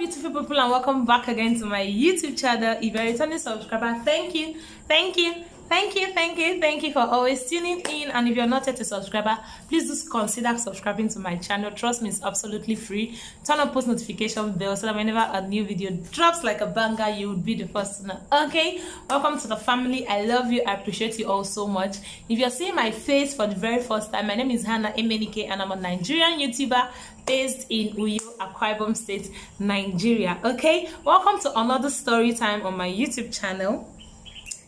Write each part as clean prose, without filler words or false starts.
beautiful people, and welcome back again to my YouTube channel. If you're a returning subscriber, thank you for always tuning in. And if you're not yet a subscriber, please do consider subscribing to my channel. Trust me, it's absolutely free. Turn on post notification bell so that whenever a new video drops like a banger, you would be the first to know. Okay, welcome to the family. I love you. I appreciate you all so much. If you're seeing my face for the very first time, my name is Hannah Emenike, and I'm a Nigerian YouTuber based in Uyo, Akwa Ibom State, Nigeria. Okay, welcome to another story time on my YouTube channel.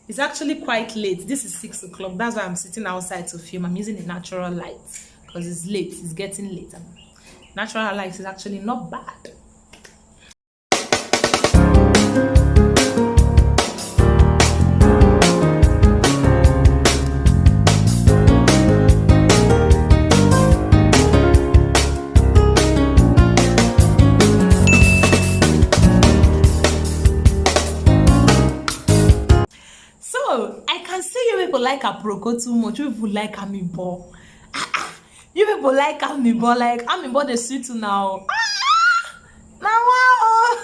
It's actually quite late. This is 6 o'clock. That's why I'm sitting outside to film. I'm using a natural light because it's late. It's getting late. Natural light is actually not bad. Like aproko too much. You people like Amiibo. You people like Amiibo. Like Amiibo the sweet now. Now wow.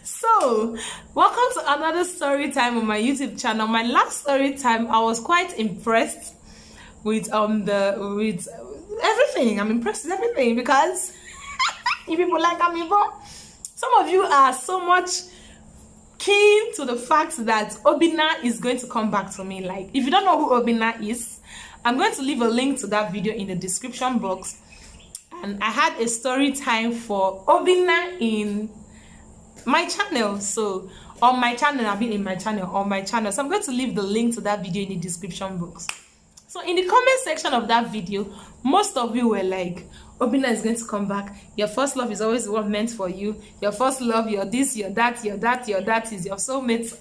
So welcome to another story time on my YouTube channel. My last story time, I was quite impressed with everything. I'm impressed with everything because you people like Amiibo. Some of you are so much keen to the fact that Obinna is going to come back to me. Like, if you don't know who Obinna is, I'm going to leave a link to that video in the description box. And I had a story time for Obinna in my channel. So on my channel, I've been in my channel on my channel. So I'm going to leave the link to that video in the description box. So in the comment section of that video, most of you were like, Obinna is going to come back. Your first love is always what meant for you. Your first love, your this, your that, your that, your that is your soulmate.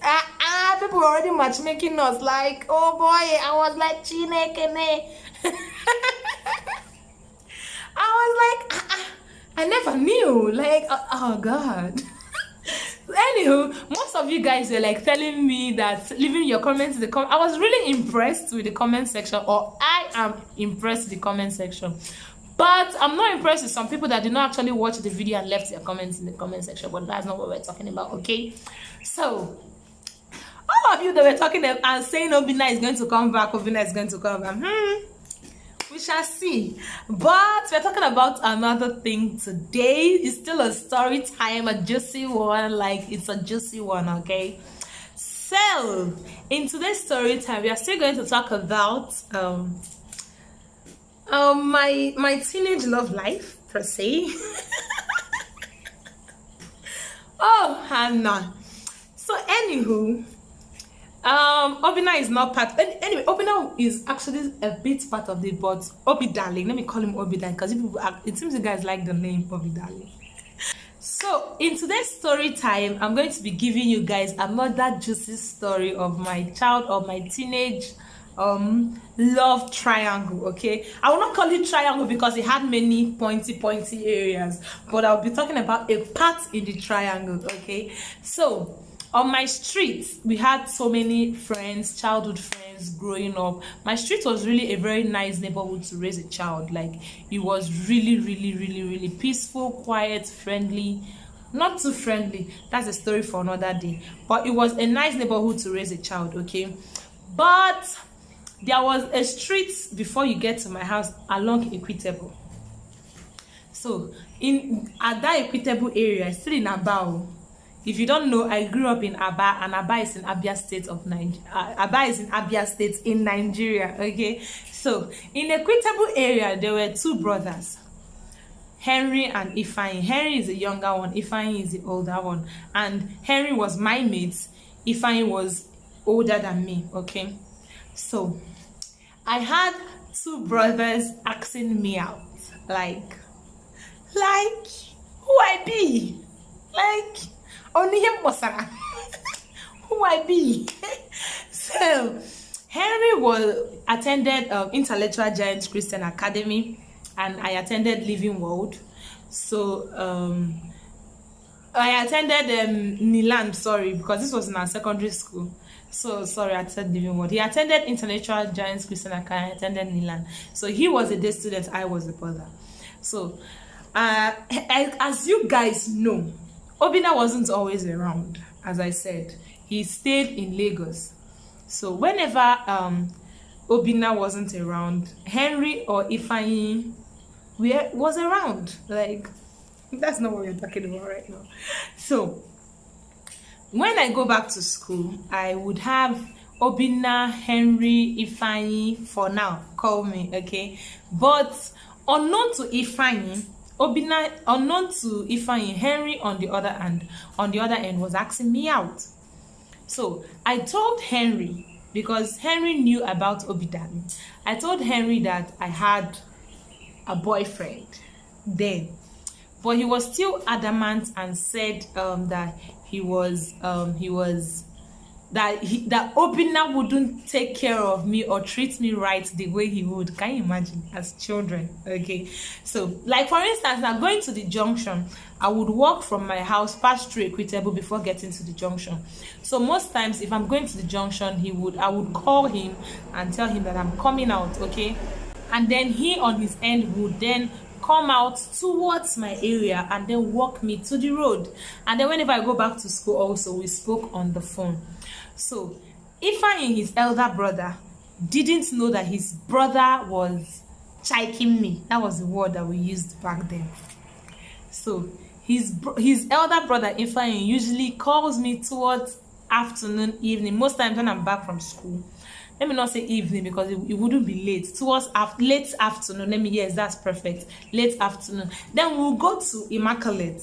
People were already matchmaking us. Like, oh boy, I was like, Chinekene. I was like, I never knew. Like, oh God. Anywho, most of you guys were like telling me that leaving your comments in the comment. I was really impressed with the comment section, or I am impressed with the comment section. But I'm not impressed with some people that did not actually watch the video and left their comments in the comment section. But that's not what we're talking about, okay? So, all of you that were talking and saying Obinna is going to come back, Obinna is going to come back. We shall see. But we're talking about another thing today. It's still a story time, a juicy one. Like, it's a juicy one, okay? So, in today's story time, we are still going to talk about my teenage love life per se. Oh, Hannah. So anywho, Obinna is not part. Anyway, Obinna is actually a bit part of the, but Obi Darling. Let me call him Obi Darling because it seems you guys like the name Obi Darling. So in today's story time, I'm going to be giving you guys another juicy story of my teenage love triangle. Okay, I will not call it triangle because it had many pointy areas, but I'll be talking about a part in the triangle. Okay, so on my street we had so many friends, childhood friends growing up. My street was really a very nice neighborhood to raise a child. Like, it was really peaceful, quiet, friendly. Not too friendly, that's a story for another day, but it was a nice neighborhood to raise a child. Okay, but there was a street before you get to my house along Equitable. So at that Equitable area, still in Aba. If you don't know, I grew up in Aba, and Aba is in Abia State of Nigeria. Aba is in Abia State in Nigeria. Okay, so in Equitable area, there were two brothers, Henry and Ifeanyi. Henry is the younger one, Ifeanyi is the older one, and Henry was my mate. Ifeanyi was older than me. Okay, so I had two brothers asking me out, like who I be, like only him wasara, who I be. So Henry attended Intellectual Giants Christian Academy, and I attended Living World. So I attended Niland, sorry, because this was in our secondary school. So sorry, I said Living World. He attended Intellectual Giants Christian Academy. I attended Niland. So he was a day student, I was a brother. So as you guys know, Obinna wasn't always around. As I said, he stayed in Lagos. So whenever Obinna wasn't around, Henry or Ifeanyi was around. Like, that's not what we're talking about right now. So when I go back to school, I would have Obinna, Henry, Ifeanyi for now. Call me, okay? But unknown to Ifeanyi, Henry on the other end was asking me out. So I told Henry, because Henry knew about Obidani. I told Henry that I had a boyfriend then, but he was still adamant and said that that Obinna wouldn't take care of me or treat me right the way he would. Can you imagine? As children, okay? So, like for instance, now going to the junction, I would walk from my house past through Equitable before getting to the junction. So most times, if I'm going to the junction, I would call him and tell him that I'm coming out, okay? And then he on his end would then come out towards my area and then walk me to the road. And then whenever I go back to school also, we spoke on the phone. So Ifeanyi, his elder brother, didn't know that his brother was chiking me. That was the word that we used back then. So his elder brother Ifeanyi usually calls me towards afternoon, evening, most times when I'm back from school. Let me not say evening because it wouldn't be late. Towards late afternoon. Yes, that's perfect. Late afternoon. Then we'll go to Immaculate.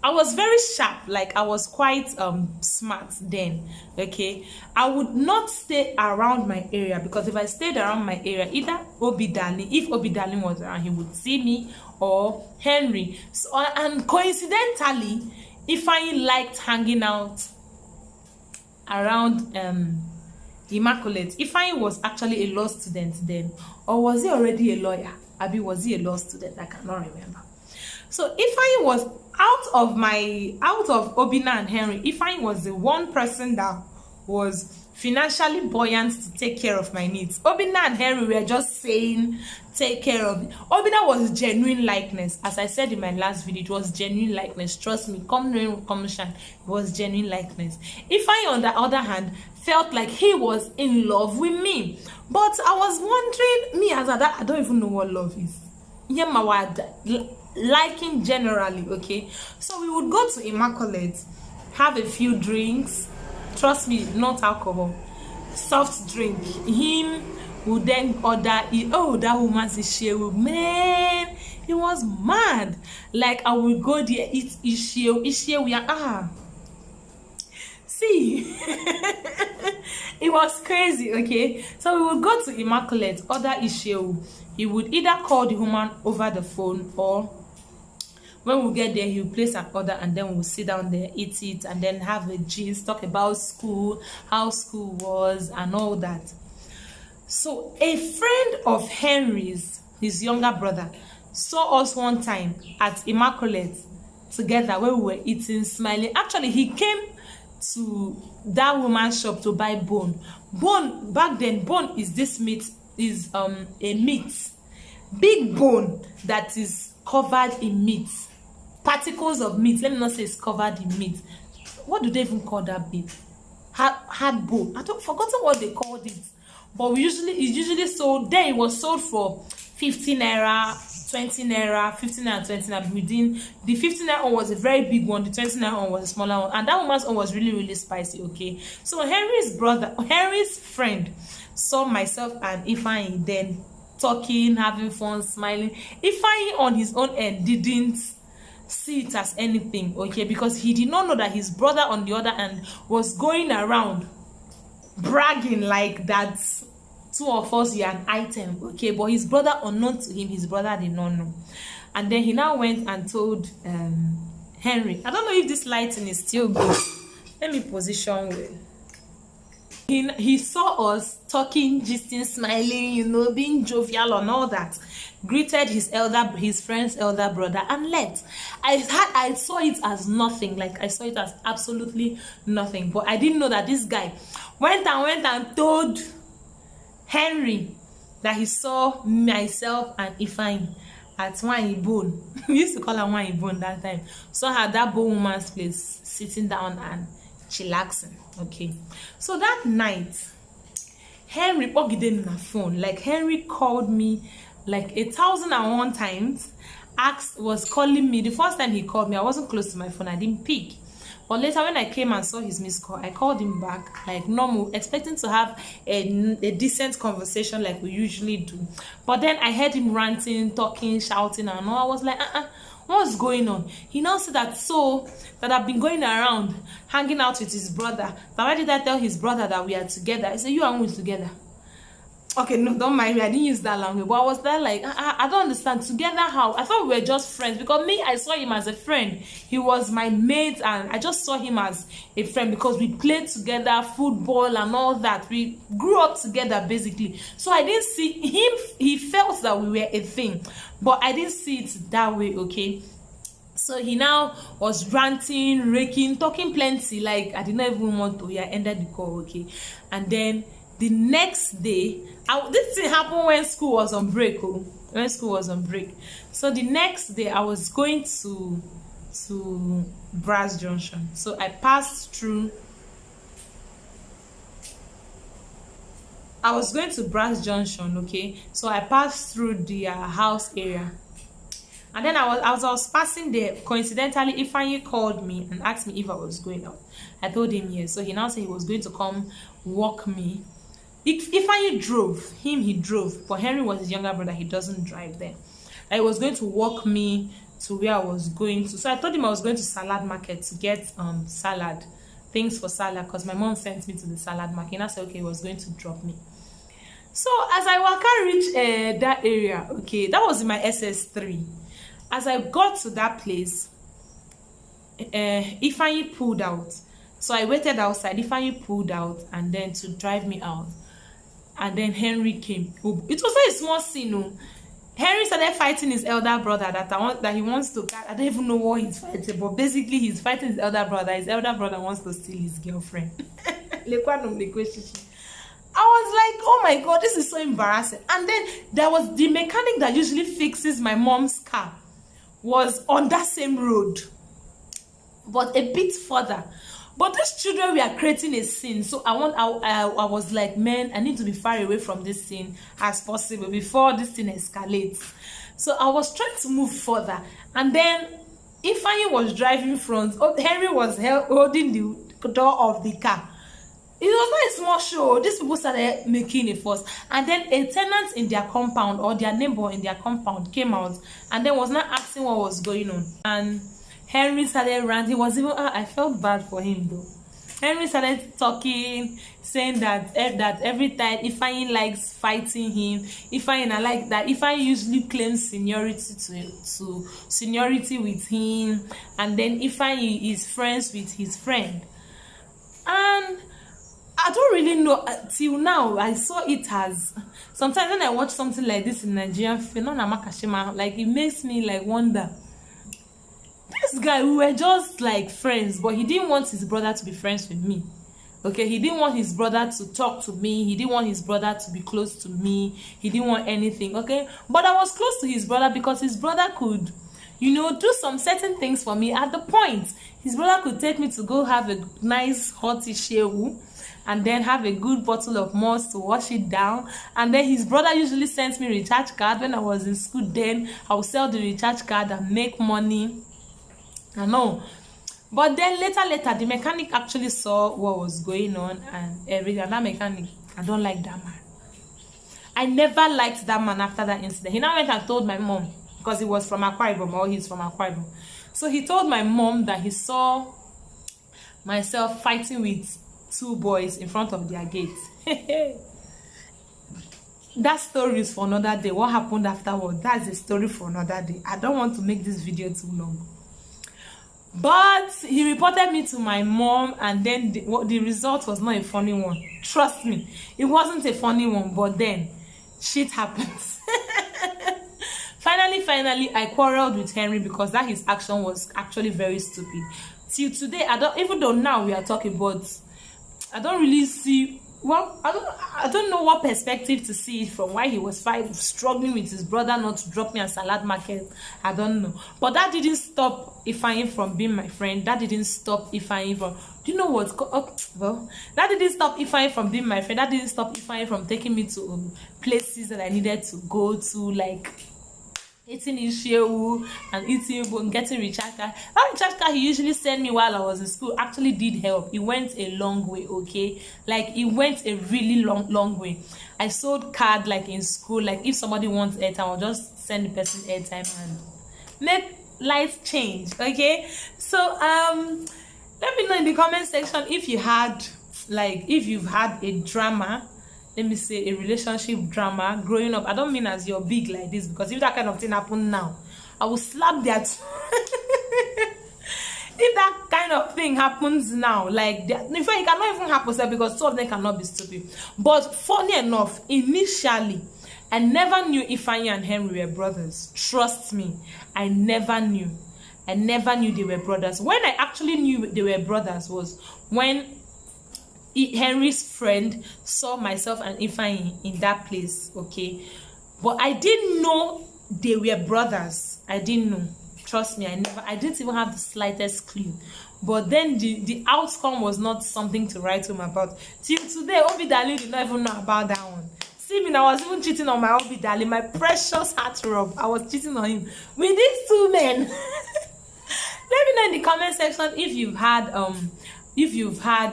I was very sharp, like I was quite smart then, okay? I would not stay around my area, because if I stayed around my area, either if Obidani was around, he would see me, or Henry. So, and coincidentally, Ifeanyi liked hanging out around Immaculate. Ifeanyi was actually a law student then, or was he already a lawyer? Abi, was he a law student? I cannot remember. So Ifeanyi was out of Obinna and Henry. Ifeanyi was the one person that was financially buoyant to take care of my needs. Obinna and Henry were just saying, take care of it. Obinna was genuine likeness. As I said in my last video, it was genuine likeness. Trust me, come rain, come shine. It was genuine likeness. Ifeanyi, on the other hand, felt like he was in love with me. But I was wondering, me as I don't even know what love is. Yeah, my word. Liking generally, okay? So we would go to Immaculate, have a few drinks. Trust me, not alcohol, soft drink. Him would then order, oh, that woman's Ishewu, man, he was mad. Like, I would go there, eat Ishewu, see. It was crazy, okay? So we would go to Immaculate, order Ishewu. He would either call the woman over the phone, or when we get there, he'll place an order, and then we'll sit down there, eat it, and then have a gist, talk about school, how school was, and all that. So a friend of Henry's, his younger brother, saw us one time at Immaculate together when we were eating, smiling. Actually, he came to that woman's shop to buy bone. Bone, back then, bone is this meat, is a meat, big bone that is covered in meat. Particles of meat. Let me not say it's covered in meat. What do they even call that bit? Hard bone. Forgotten what they called it. But it's usually sold. Then it was sold for 15 naira, 20 naira, 15 naira, 20 naira. Within the 15 naira one was a very big one. The 20 naira one was a smaller one, and that woman's one was really, really spicy. Okay. So Henry's friend, saw myself and Ifeanyi then talking, having fun, smiling. Ifeanyi on his own end didn't see it as anything, okay, because he did not know that his brother on the other end was going around bragging like that two of us are an item, okay. But his brother, unknown to him, his brother did not know. And then he now went and told Henry. I don't know if this lighting is still good. Let me position well. He saw us talking, gisting, smiling, being jovial and all that. Greeted his friend's elder brother and left. I saw it as nothing. Like, I saw it as absolutely nothing. But I didn't know that this guy went and told Henry that he saw myself and Ifeanyi at Wine Bone. We used to call her Wine Bone that time. Saw her at that bone woman's place, sitting down and chillaxing. Okay. So that night, Henry Ogiden on phone. Like Henry called me like 1,001 times. Was calling me. The first time he called me, I wasn't close to my phone. I didn't pick. But later when I came and saw his missed call, I called him back like normal, expecting to have a decent conversation like we usually do. But then I heard him ranting, talking, shouting, and all. I was like, what's going on? He now said that I've been going around hanging out with his brother. But why did I tell his brother that we are together? I said, you and we together. Okay, no, don't mind me. I didn't use that language. But I was there like, I don't understand. Together how? I thought we were just friends. Because me, I saw him as a friend. He was my mate and I just saw him as a friend because we played together, football and all that. We grew up together basically. So I didn't see him. He felt that we were a thing. But I didn't see it that way, okay? So he now was ranting, raking, talking plenty. Like, I did not even want to ended the call, okay? And then the next day, this thing happened when school was on break. When school was on break. So the next day, I was going to Brass Junction. So I passed through. I was going to Brass Junction, okay? So I passed through the house area. And then as I was passing there, coincidentally, Ifeanyi called me and asked me if I was going out. I told him yes. So he now said he was going to come walk me. Ifeanyi drove. He drove. But Henry was his younger brother. He doesn't drive there. I was going to walk me to where I was going to. So I told him I was going to Salad Market to get salad. Things for salad. Because my mom sent me to the salad market. And I said, okay, he was going to drop me. So as I reached that area, okay, that was in my SS3. As I got to that place, Ifeanyi pulled out. So I waited outside. Ifeanyi pulled out and then to drive me out. And then Henry came. It was very small scene. No? Henry started fighting his elder brother that he wants to. I don't even know what he's fighting, but basically he's fighting his elder brother. His elder brother wants to steal his girlfriend. I was like, oh my God, this is so embarrassing. And then there was the mechanic that usually fixes my mom's car. Was on that same road, but a bit further. But these children were creating a scene, so I was like, man, I need to be far away from this scene as possible before this thing escalates. So I was trying to move further, and then Ifeanyi was driving front. Henry was holding the door of the car. It was not a small show. These people started making a fuss. And then a tenant in their compound or their neighbor in their compound came out and then was not asking what was going on. And Henry started ranting. He was even, I felt bad for him though. Henry started talking, saying that every time Ifeanyi likes fighting him, Ifeanyi like that. Ifeanyi usually claims seniority with him. And then Ifeanyi is friends with his friend. And I don't really know till now. I saw it as sometimes when I watch something like this in Nigerian film, like it makes me like wonder. This guy, we were just like friends, but he didn't want his brother to be friends with me. Okay, he didn't want his brother to talk to me. He didn't want his brother to be close to me. He didn't want anything. Okay, but I was close to his brother because his brother could, do some certain things for me. At the point, his brother could take me to go have a nice hot shewu and then have a good bottle of must to wash it down. And then his brother usually sends me recharge card when I was in school. Then I would sell the recharge card and make money. I know. But then later, the mechanic actually saw what was going on and everything. And that mechanic, I don't like that man. I never liked that man after that incident. He now went and told my mom, because he was from Akwa Ibom, or he's from Akwa Ibom. So he told my mom that he saw myself fighting with 2 boys in front of their gate. That story is for another day. What happened afterward, that's a story for another day. I don't want to make this video too long. But he reported me to my mom, and then the result was not a funny one. Trust me, it wasn't a funny one, but then shit happens. Finally, I quarreled with Henry because that his action was actually very stupid. Till today, even though now we are talking, but I don't really see well, I don't know what perspective to see it from, why he was struggling with his brother not to drop me at Salad Market. I don't know. But that didn't stop Ifeanyi from being my friend. That didn't stop Ifeanyi from, do you know what? Well, that didn't stop Ifeanyi from being my friend. That didn't stop Ifeanyi from taking me to places that I needed to go to, like eating Ishewu and eating Igbo and getting recharge card. That recharge card he usually sent me while I was in school actually did help. It went a long way, okay? Like, it went a really long way. I sold card like in school. Like, if somebody wants airtime, I'll just send the person airtime and make life change, okay? So let me know in the comment section if you had, like, if you've had a drama, let me say a relationship drama growing up. I don't mean as you're big like this, because if that kind of thing happened now, I will slap that. If that kind of thing happens now, like, in fact, it cannot even happen, because two of them cannot be stupid. But funny enough, initially, I never knew Ifeanyi and Henry were brothers. Trust me, I never knew. I never knew they were brothers. When I actually knew they were brothers was when Henry's friend saw myself and Ifeanyi in that place, okay? But I didn't know they were brothers. I didn't know. Trust me, I didn't even have the slightest clue. But then the outcome was not something to write home about. Till today, Obi Darling did not even know about that one. See me, I was even cheating on my Obi Darling, my precious heartthrob. I was cheating on him with these two men. Let me know in the comment section if you've had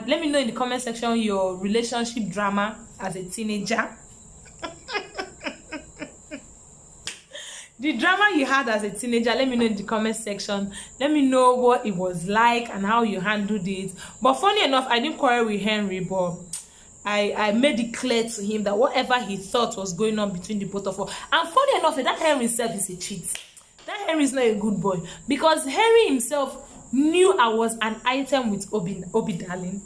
let me know in the comment section your relationship drama as a teenager. The drama you had as a teenager, let me know in the comment section. Let me know what it was like and how you handled it. But funny enough, I didn't quarrel with Henry, but I made it clear to him that whatever he thought was going on between the both of us. And funny enough, that Henry himself is a cheat. That Henry is not a good boy, because Henry himself knew I was an item with Obi Darling.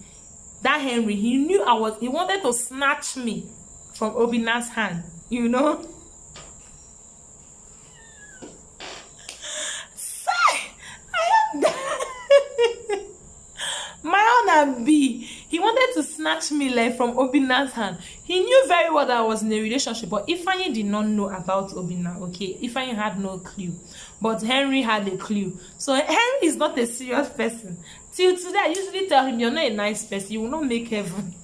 That Henry, he knew he wanted to snatch me from Obina's hand, you know. My own B, he wanted to snatch me like from Obina's hand. He knew very well that I was in a relationship, but Ifeanyi did not know about Obina, okay? Ifeanyi had no clue, but Henry had a clue. So Henry is not a serious person. Till today, I usually tell him, you're not a nice person, you will not make heaven.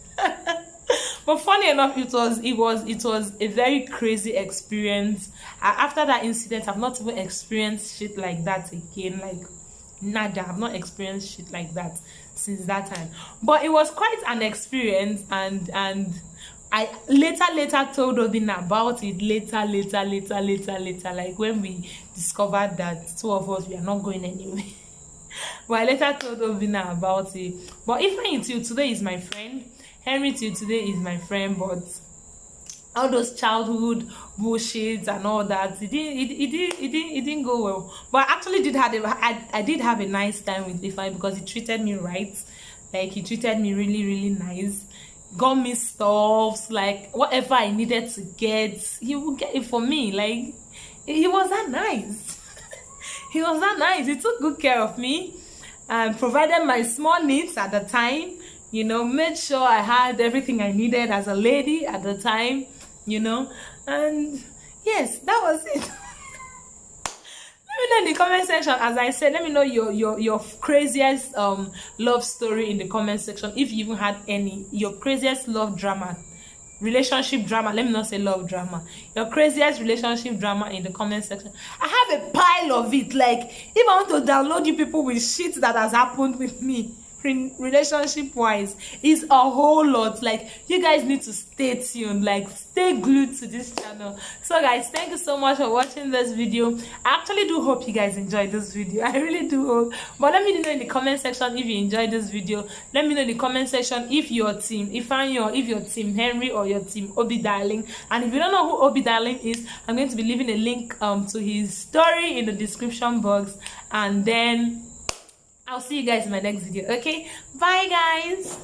But funny enough, it was a very crazy experience. After that incident, I've not even experienced shit like that again. Like, nada, I've not experienced shit like that since that time. But it was quite an experience, and I later told Obina about it later, like when we discovered that two of us, we are not going anywhere. But I later told Obina about it. But Ifeanyi till today is my friend. Henry till today is my friend, but all those childhood bullshit and all that, it didn't go well. But I actually I did have a nice time with Ifeanyi, because he treated me right. Like, he treated me really nice. Got me stuff, like whatever I needed to get, he would get it for me. Like, he was that nice. He was that nice. He took good care of me and provided my small needs at the time. You know, made sure I had everything I needed as a lady at the time, you know. And yes, that was it. Let me know in the comment section. As I said, let me know your craziest love story in the comment section. If you even had any, your craziest love drama, relationship drama. Let me not say love drama. Your craziest relationship drama in the comment section. I have a pile of it. Like, if I want to download you people with shit that has happened with me relationship wise, is a whole lot. Like, you guys need to stay tuned, like stay glued to this channel. So guys, thank you so much for watching this video. I actually do hope you guys enjoyed this video. I really do hope. But let me know in the comment section if you enjoyed this video. Let me know in the comment section if your team Ifeanyi, or if your team Henry, or your team Obi Darling. And if you don't know who Obi Darling is, I'm going to be leaving a link to his story in the description box. And then I'll see you guys in my next video. Okay, bye guys.